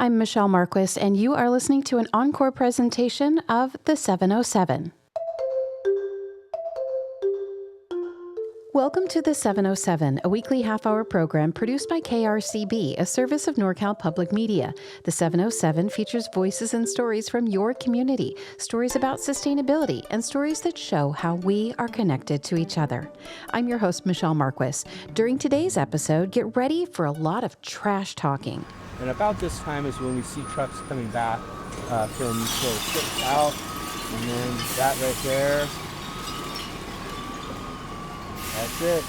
I'm Michelle Marquis, and you are listening to an encore presentation of The 707. Welcome to The 707, a weekly half-hour program produced by KRCB, a service of NorCal Public Media. The 707 features voices and stories from your community, stories about sustainability, and stories that show how we are connected to each other. I'm your host, Michelle Marquis. During today's episode, get ready for a lot of trash talking. And about this time is when we see trucks coming back from trips out, and then that right there, that's it.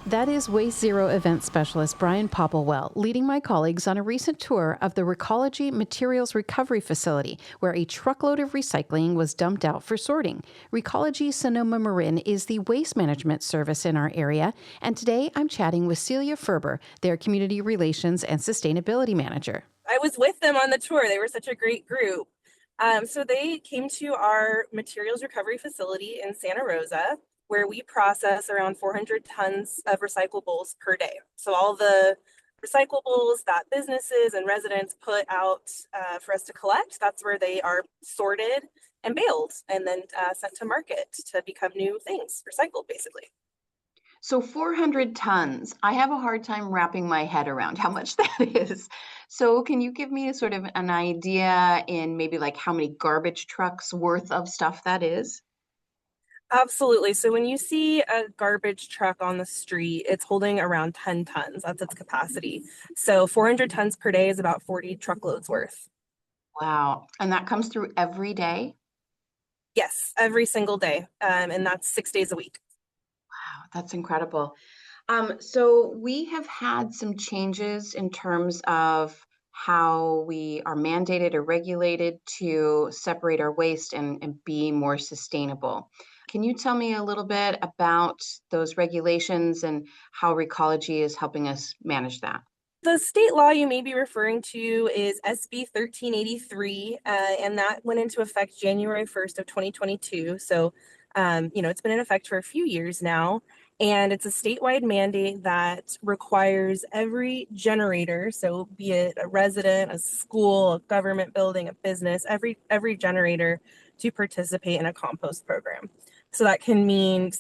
That is Waste Zero event specialist Brian Popplewell leading my colleagues on a recent tour of the Recology Materials Recovery Facility, where a truckload of recycling was dumped out for sorting. Recology Sonoma Marin is the waste management service in our area, and today I'm chatting with Celia Furber, their Community Relations and Sustainability Manager. I was with them on the tour. They were such a great group. So they came to our materials recovery facility in Santa Rosa, where we process around 400 tons of recyclables per day. So all the recyclables that businesses and residents put out for us to collect, that's where they are sorted and baled and then sent to market to become new things, recycled basically. So 400 tons, I have a hard time wrapping my head around how much that is. So can you give me a sort of an idea in maybe like how many garbage trucks worth of stuff that is? Absolutely. So when you see a garbage truck on the street, it's holding around 10 tons. That's its capacity. So 400 tons per day is about 40 truckloads worth. Wow. And that comes through every day? Yes, every single day. And that's 6 days a week. Wow, that's incredible. So we have had some changes in terms of how we are mandated or regulated to separate our waste and be more sustainable. Can you tell me a little bit about those regulations and how Recology is helping us manage that? The state law you may be referring to is SB 1383, and that went into effect January 1st of 2022. So, it's been in effect for a few years now, and it's a statewide mandate that requires every generator, so be it a resident, a school, a government building, a business, every generator to participate in a compost program. So that can mean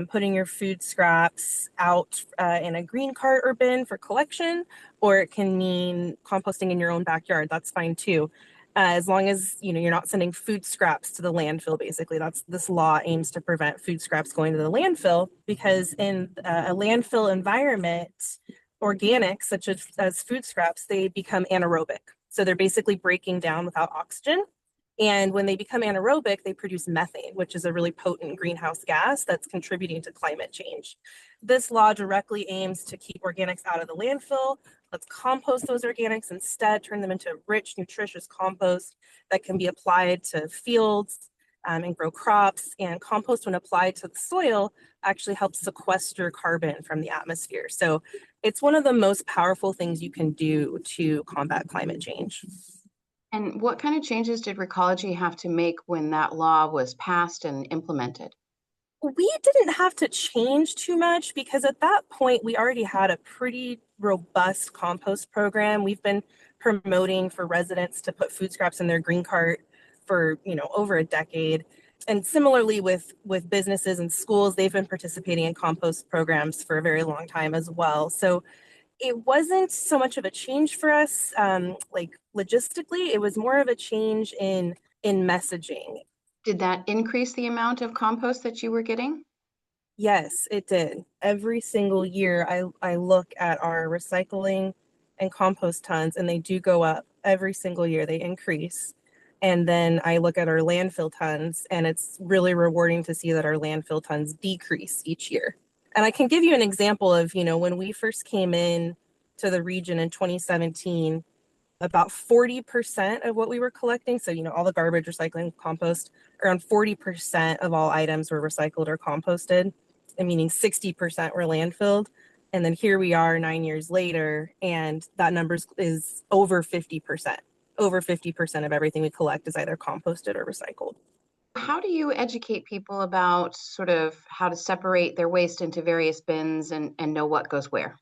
putting your food scraps out in a green cart or bin for collection, or it can mean composting in your own backyard. That's fine too, as long as you're not sending food scraps to the landfill. Basically, this law aims to prevent food scraps going to the landfill, because in a landfill environment, organics such as food scraps, they become anaerobic. So they're basically breaking down without oxygen. And when they become anaerobic, they produce methane, which is a really potent greenhouse gas that's contributing to climate change. This law directly aims to keep organics out of the landfill. Let's compost those organics instead, turn them into rich, nutritious compost that can be applied to fields and grow crops. And compost, when applied to the soil, actually helps sequester carbon from the atmosphere. So it's one of the most powerful things you can do to combat climate change. And what kind of changes did Recology have to make when that law was passed and implemented? We didn't have to change too much, because at that point we already had a pretty robust compost program. We've been promoting for residents to put food scraps in their green cart for over a decade. And similarly with businesses and schools, they've been participating in compost programs for a very long time as well. So it wasn't so much of a change for us, like logistically. It was more of a change in messaging. Did that increase the amount of compost that you were getting? Yes, it did. Every single year, I look at our recycling and compost tons, and they do go up every single year. They increase. And then I look at our landfill tons, and it's really rewarding to see that our landfill tons decrease each year. And I can give you an example of, when we first came in to the region in 2017, about 40% of what we were collecting, so, all the garbage, recycling, compost, around 40% of all items were recycled or composted, and meaning 60% were landfilled. And then here we are 9 years later, and that number is over 50%. Over 50% of everything we collect is either composted or recycled. How do you educate people about sort of how to separate their waste into various bins and know what goes where?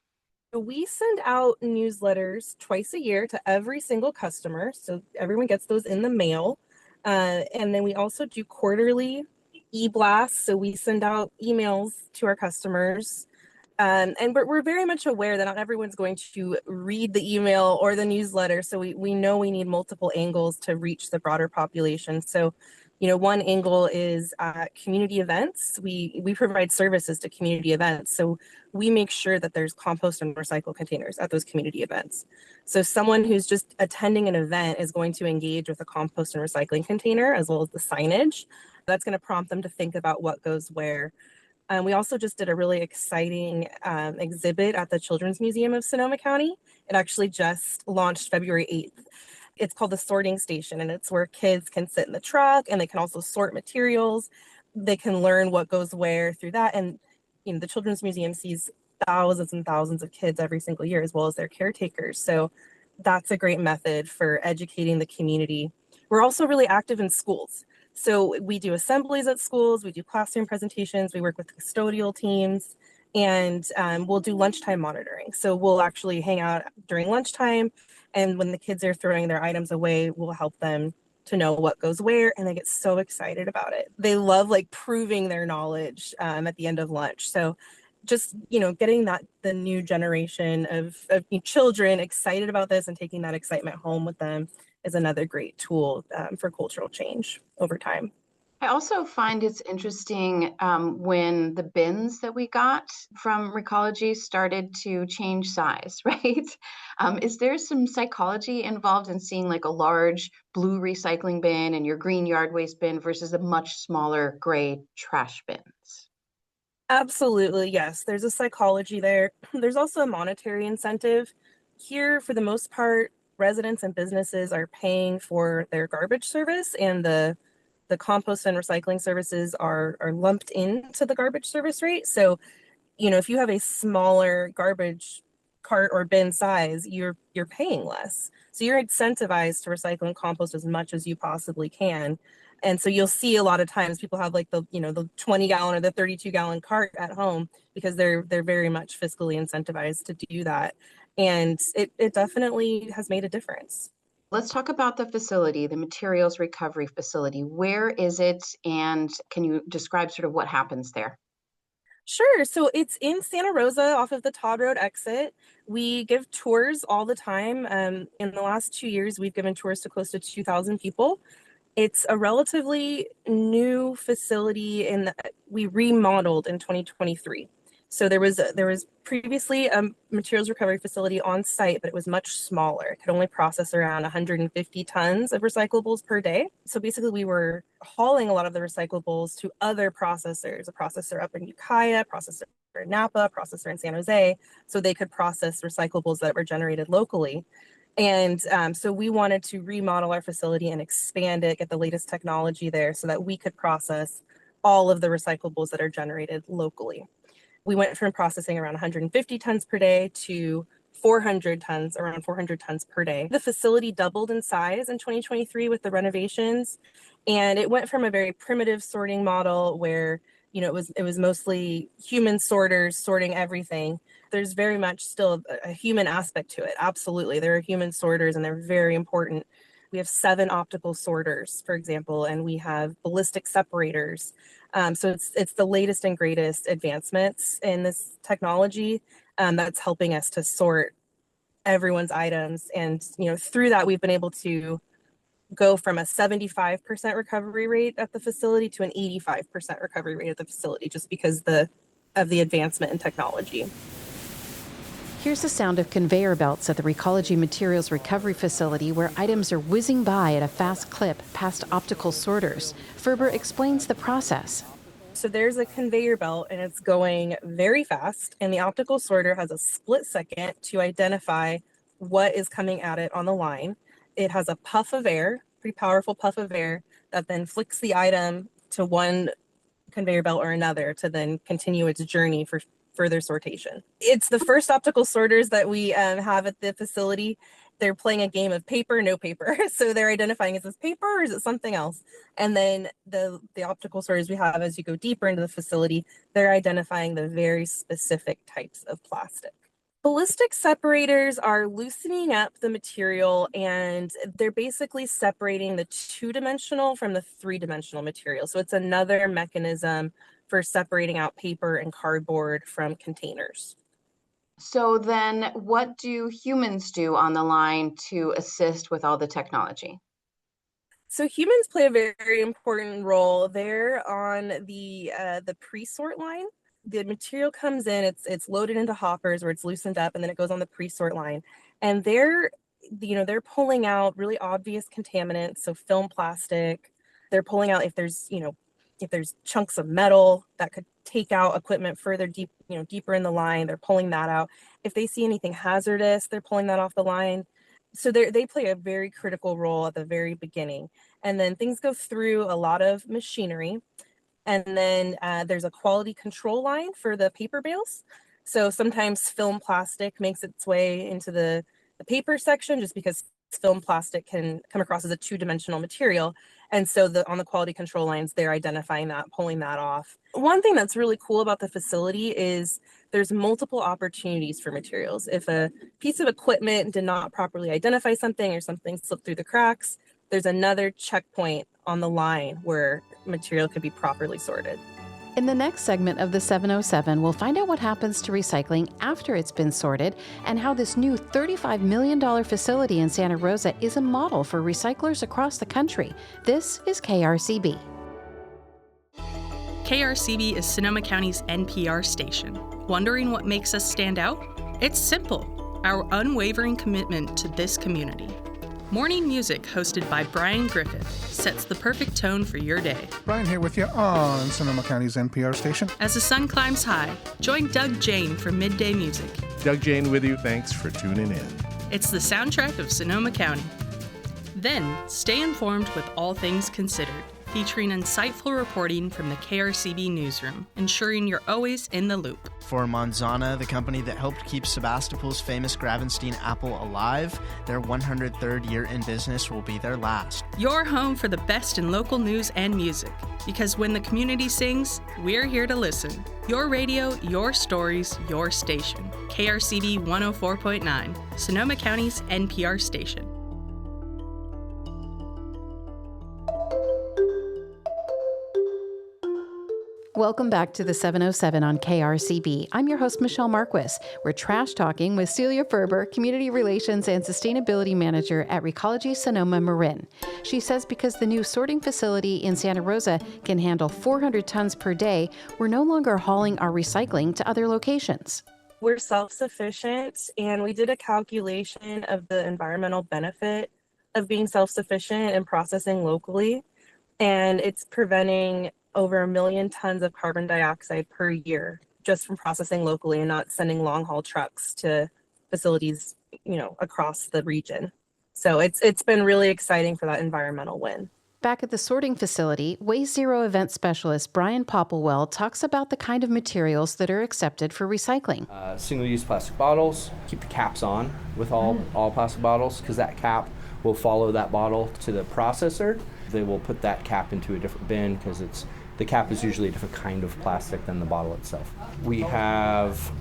We send out newsletters twice a year to every single customer. So everyone gets those in the mail. And then we also do quarterly e-blasts. So we send out emails to our customers. And we're very much aware that not everyone's going to read the email or the newsletter. So we know we need multiple angles to reach the broader population. So, one angle is community events. We provide services to community events. So we make sure that there's compost and recycle containers at those community events. So someone who's just attending an event is going to engage with a compost and recycling container as well as the signage. That's going to prompt them to think about what goes where. We also just did a really exciting exhibit at the Children's Museum of Sonoma County. It actually just launched February 8th. It's called the Sorting Station, and it's where kids can sit in the truck and they can also sort materials. They can learn what goes where through that. And the Children's Museum sees thousands and thousands of kids every single year, as well as their caretakers. So that's a great method for educating the community. We're also really active in schools. So we do assemblies at schools, we do classroom presentations, we work with custodial teams, and we'll do lunchtime monitoring. So we'll actually hang out during lunchtime, and when the kids are throwing their items away, we'll help them to know what goes where, and they get so excited about it. They love proving their knowledge at the end of lunch. So just getting the new generation of children excited about this and taking that excitement home with them is another great tool for cultural change over time. I also find it's interesting when the bins that we got from Recology started to change size, right? Is there some psychology involved in seeing a large blue recycling bin and your green yard waste bin versus a much smaller gray trash bins? Absolutely, yes. There's a psychology there. There's also a monetary incentive. Here, for the most part, residents and businesses are paying for their garbage service, and the compost and recycling services are lumped into the garbage service rate. So, if you have a smaller garbage cart or bin size, you're paying less. So you're incentivized to recycle and compost as much as you possibly can. And so you'll see a lot of times people have the 20 gallon or the 32 gallon cart at home because they're very much fiscally incentivized to do that. And it definitely has made a difference. Let's talk about the facility, the materials recovery facility. Where is it, and can you describe sort of what happens there? Sure. So it's in Santa Rosa off of the Todd Road exit. We give tours all the time. In the last 2 years, we've given tours to close to 2,000 people. It's a relatively new facility we remodeled in 2023. So there was previously a materials recovery facility on site, but it was much smaller. It could only process around 150 tons of recyclables per day. So basically we were hauling a lot of the recyclables to other processors, a processor up in Ukiah, a processor in Napa, a processor in San Jose, so they could process recyclables that were generated locally. And so we wanted to remodel our facility and expand it, get the latest technology there so that we could process all of the recyclables that are generated locally. We went from processing around 150 tons per day to around 400 tons per day. The facility doubled in size in 2023 with the renovations. And it went from a very primitive sorting model where it was mostly human sorters sorting everything. There's very much still a human aspect to it. Absolutely. There are human sorters and they're very important. We have 7 optical sorters, for example, and we have ballistic separators. So it's the latest and greatest advancements in this technology that's helping us to sort everyone's items. And, through that, we've been able to go from a 75% recovery rate at the facility to an 85% recovery rate at the facility just because of the advancement in technology. Here's the sound of conveyor belts at the Recology Materials Recovery Facility where items are whizzing by at a fast clip past optical sorters. Furber explains the process. So there's a conveyor belt and it's going very fast, and the optical sorter has a split second to identify what is coming at it on the line. It has a puff of air, pretty powerful puff of air, that then flicks the item to one conveyor belt or another to then continue its journey for further sortation. It's the first optical sorters that we have at the facility. They're playing a game of paper, no paper. So they're identifying, is this paper or is it something else? And then the optical sorters we have, as you go deeper into the facility, they're identifying the very specific types of plastic. Ballistic separators are loosening up the material, and they're basically separating the two-dimensional from the three-dimensional material. So it's another mechanism for separating out paper and cardboard from containers. So then what do humans do on the line to assist with all the technology? So humans play a very important role. They're on the pre-sort line. The material comes in, it's loaded into hoppers where it's loosened up, and then it goes on the pre-sort line. And they're pulling out really obvious contaminants, so film plastic. They're pulling out if there's chunks of metal that could take out equipment further deeper in the line, they're pulling that out. If they see anything hazardous, they're pulling that off the line. So they play a very critical role at the very beginning. And then things go through a lot of machinery. And then there's a quality control line for the paper bales. So sometimes film plastic makes its way into the paper section just because film plastic can come across as a two-dimensional material. And so on the quality control lines, they're identifying that, pulling that off. One thing that's really cool about the facility is there's multiple opportunities for materials. If a piece of equipment did not properly identify something or something slipped through the cracks, there's another checkpoint on the line where material could be properly sorted. In the next segment of the 707, we'll find out what happens to recycling after it's been sorted and how this new $35 million facility in Santa Rosa is a model for recyclers across the country. This is KRCB. KRCB is Sonoma County's NPR station. Wondering what makes us stand out? It's simple, our unwavering commitment to this community. Morning Music, hosted by Brian Griffith, sets the perfect tone for your day. Brian here with you on Sonoma County's NPR station. As the sun climbs high, join Doug Jane for Midday Music. Doug Jane with you. Thanks for tuning in. It's the soundtrack of Sonoma County. Then, stay informed with All Things Considered, featuring insightful reporting from the KRCB newsroom, ensuring you're always in the loop. For Manzana, the company that helped keep Sebastopol's famous Gravenstein apple alive, their 103rd year in business will be their last. Your home for the best in local news and music. Because when the community sings, we're here to listen. Your radio, your stories, your station. KRCB 104.9, Sonoma County's NPR station. Welcome back to the 707 on KRCB. I'm your host, Michelle Marquis. We're trash talking with Celia Furber, Community Relations and Sustainability Manager at Recology Sonoma Marin. She says because the new sorting facility in Santa Rosa can handle 400 tons per day, we're no longer hauling our recycling to other locations. We're self-sufficient, and we did a calculation of the environmental benefit of being self-sufficient and processing locally, and it's preventing over 1 million tons of carbon dioxide per year just from processing locally and not sending long haul trucks to facilities, across the region. So it's been really exciting for that environmental win. Back at the sorting facility, Waste Zero event specialist Brian Popplewell talks about the kind of materials that are accepted for recycling. Single-use plastic bottles, keep the caps on with all plastic bottles because that cap will follow that bottle to the processor. They will put that cap into a different bin because the cap is usually a different kind of plastic than the bottle itself. We have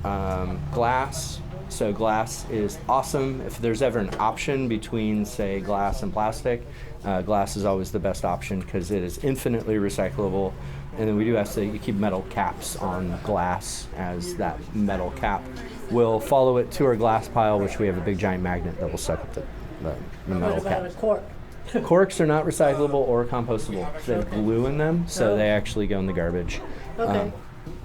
glass. So glass is awesome. If there's ever an option between, say, glass and plastic, glass is always the best option because it is infinitely recyclable. And then we do ask that you keep metal caps on glass, as that metal cap will follow it to our glass pile, which we have a big giant magnet that will suck up the metal cap. Corks are not recyclable or compostable. They have glue in them, so they actually go in the garbage. Okay.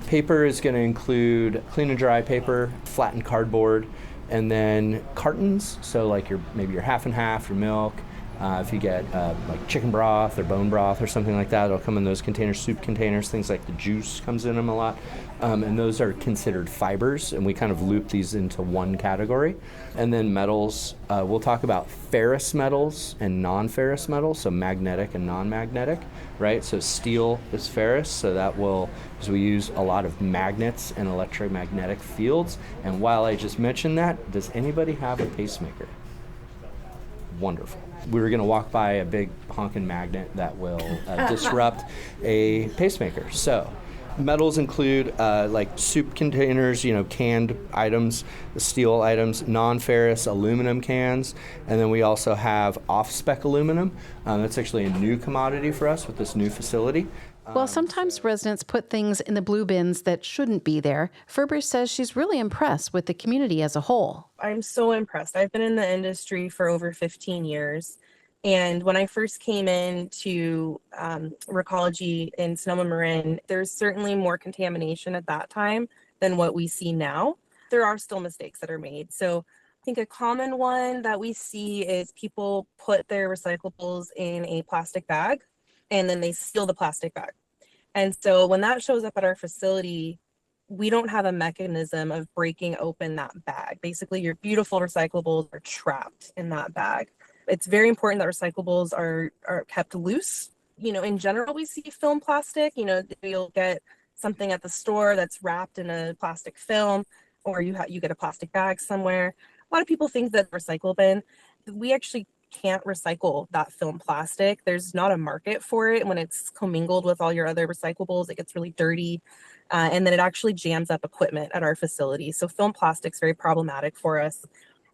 Paper is going to include clean and dry paper, flattened cardboard, and then cartons. So like maybe your half and half, your milk. If you get like chicken broth or bone broth or something like that, it'll come in those containers, soup containers, things like the juice comes in them a lot. And those are considered fibers, and we kind of loop these into one category. And then metals, we'll talk about ferrous metals and non-ferrous metals, so magnetic and non-magnetic, right? So steel is ferrous, so that will, because we use a lot of magnets and electromagnetic fields. And while I just mentioned that, does anybody have a pacemaker? Wonderful. We were going to walk by a big honking magnet that will disrupt a pacemaker. So Metals include like soup containers, canned items, steel items, non-ferrous aluminum cans, and then we also have off-spec aluminum. That's actually a new commodity for us with this new facility. While sometimes residents put things in the blue bins that shouldn't be there, Furber says she's really impressed with the community as a whole. I'm so impressed. I've been in the industry for over 15 years. And when I first came into Recology in Sonoma Marin, there's certainly more contamination at that time than what we see now. There are still mistakes that are made. So I think a common one that we see is people put their recyclables in a plastic bag and then they seal the plastic bag. And so when that shows up at our facility, we don't have a mechanism of breaking open that bag. Basically, your beautiful recyclables are trapped in that bag. It's very important that recyclables are kept loose. In general, we see film plastic. You'll get something at the store that's wrapped in a plastic film, or you get a plastic bag somewhere. A lot of people think that recycle bin. We actually can't recycle that film plastic. There's not a market for it. When it's commingled with all your other recyclables, it gets really dirty. And then it actually jams up equipment at our facility. So film plastic's very problematic for us.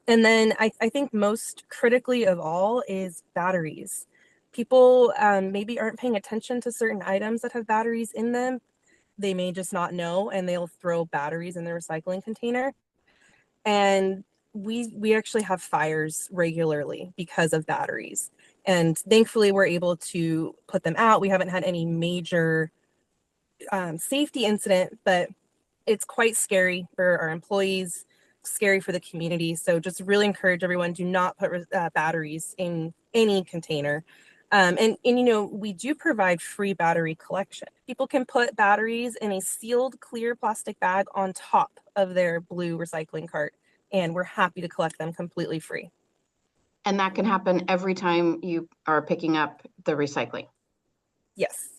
And then I think most critically of all is batteries. People maybe aren't paying attention to certain items that have batteries in them. They may just not know, and they'll throw batteries in their recycling container. And we actually have fires regularly because of batteries. And thankfully, we're able to put them out. We haven't had any major safety incident, but it's quite scary for our employees, scary for the community. So just really encourage everyone, do not put batteries in any container. And we do provide free battery collection. People can put batteries in a sealed clear plastic bag on top of their blue recycling cart, and we're happy to collect them completely free. And that can happen every time you are picking up the recycling? Yes.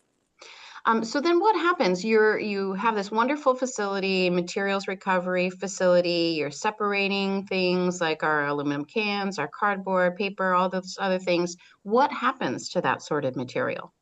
So then what happens? You have this wonderful facility, materials recovery facility. You're separating things like our aluminum cans, our cardboard, paper, all those other things. What happens to that sorted material?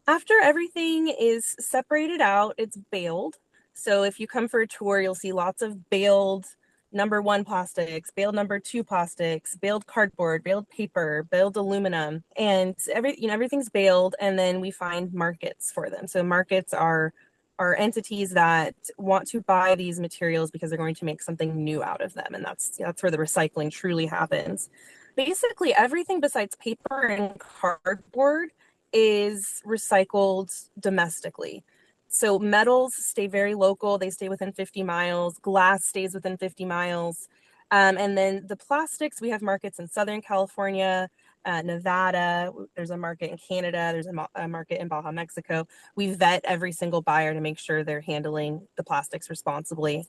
After everything is separated out, it's baled. So if you come for a tour, you'll see lots of baled number 1 plastics, baled number 2 plastics, baled cardboard, baled paper, baled aluminum, and everything's baled. And then we find markets for them. So markets are entities that want to buy these materials because they're going to make something new out of them, and that's where the recycling truly happens. Basically, everything besides paper and cardboard is recycled domestically. So metals stay very local. They stay within 50 miles. Glass stays within 50 miles. And then the plastics, we have markets in Southern California, Nevada. There's a market in Canada. There's a market in Baja, Mexico. We vet every single buyer to make sure they're handling the plastics responsibly.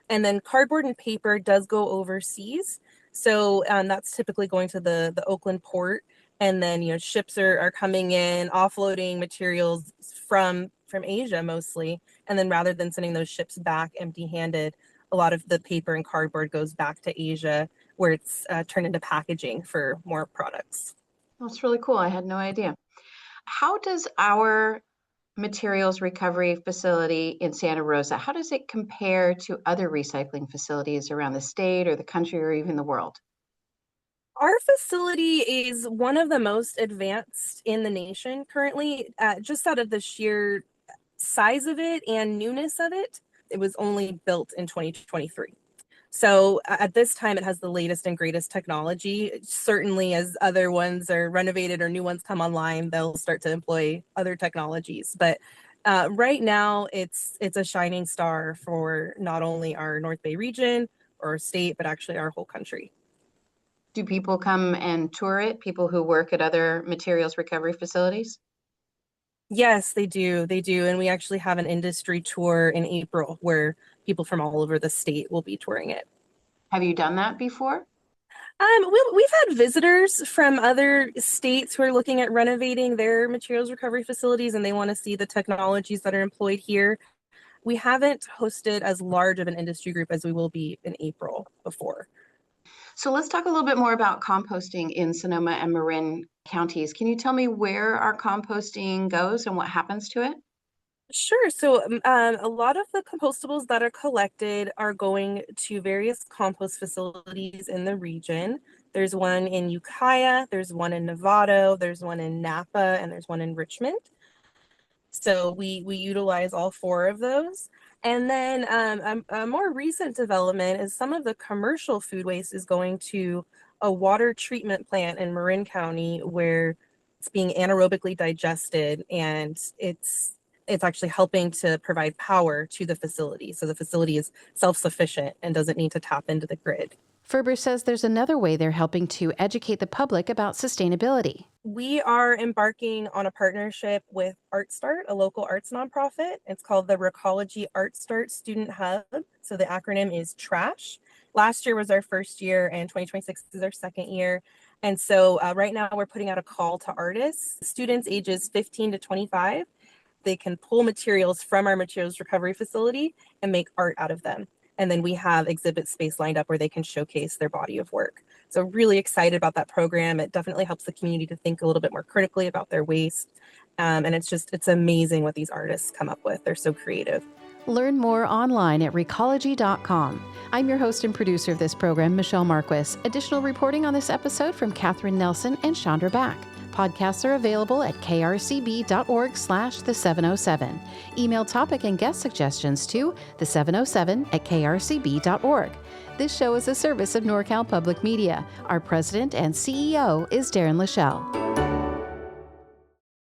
And then cardboard and paper does go overseas. So that's typically going to the Oakland port. And then, ships are coming in, offloading materials from Asia mostly. And then rather than sending those ships back empty-handed, a lot of the paper and cardboard goes back to Asia, where it's turned into packaging for more products. That's really cool. I had no idea. How does our materials recovery facility in Santa Rosa, how does it compare to other recycling facilities around the state or the country or even the world? Our facility is one of the most advanced in the nation currently, just out of the sheer size of it and newness of it. It was only built in 2023. So at this time, it has the latest and greatest technology. Certainly, as other ones are renovated or new ones come online, they'll start to employ other technologies. But right now, it's a shining star for not only our North Bay region or state, but actually our whole country. Do people come and tour it, people who work at other materials recovery facilities? Yes, they do. They do. And we actually have an industry tour in April where people from all over the state will be touring it. Have you done that before? We've had visitors from other states who are looking at renovating their materials recovery facilities, and they want to see the technologies that are employed here. We haven't hosted as large of an industry group as we will be in April before. So let's talk a little bit more about composting in Sonoma and Marin counties. Can you tell me where our composting goes and what happens to it? Sure. So, a lot of the compostables that are collected are going to various compost facilities in the region. There's one in Ukiah, there's one in Novato, there's one in Napa, and there's one in Richmond. So we utilize all four of those. And then a more recent development is some of the commercial food waste is going to a water treatment plant in Marin County where it's being anaerobically digested, and it's actually helping to provide power to the facility. So the facility is self-sufficient and doesn't need to tap into the grid. Furber says there's another way they're helping to educate the public about sustainability. We are embarking on a partnership with Art Start, a local arts nonprofit. It's called the Recology Art Start Student Hub. So the acronym is TRASH. Last year was our first year, and 2026 is our second year. And so right now we're putting out a call to artists, students ages 15 to 25. They can pull materials from our materials recovery facility and make art out of them. And then we have exhibit space lined up where they can showcase their body of work. So really excited about that program. It definitely helps the community to think a little bit more critically about their waste. And it's amazing what these artists come up with. They're so creative. Learn more online at Recology.com. I'm your host and producer of this program, Michelle Marquis. Additional reporting on this episode from Catherine Nelson and Chandra Back. Podcasts are available at krcb.org/the707. Email topic and guest suggestions to the707@krcb.org. This show is a service of NorCal Public Media. Our president and CEO is Darren Lachelle.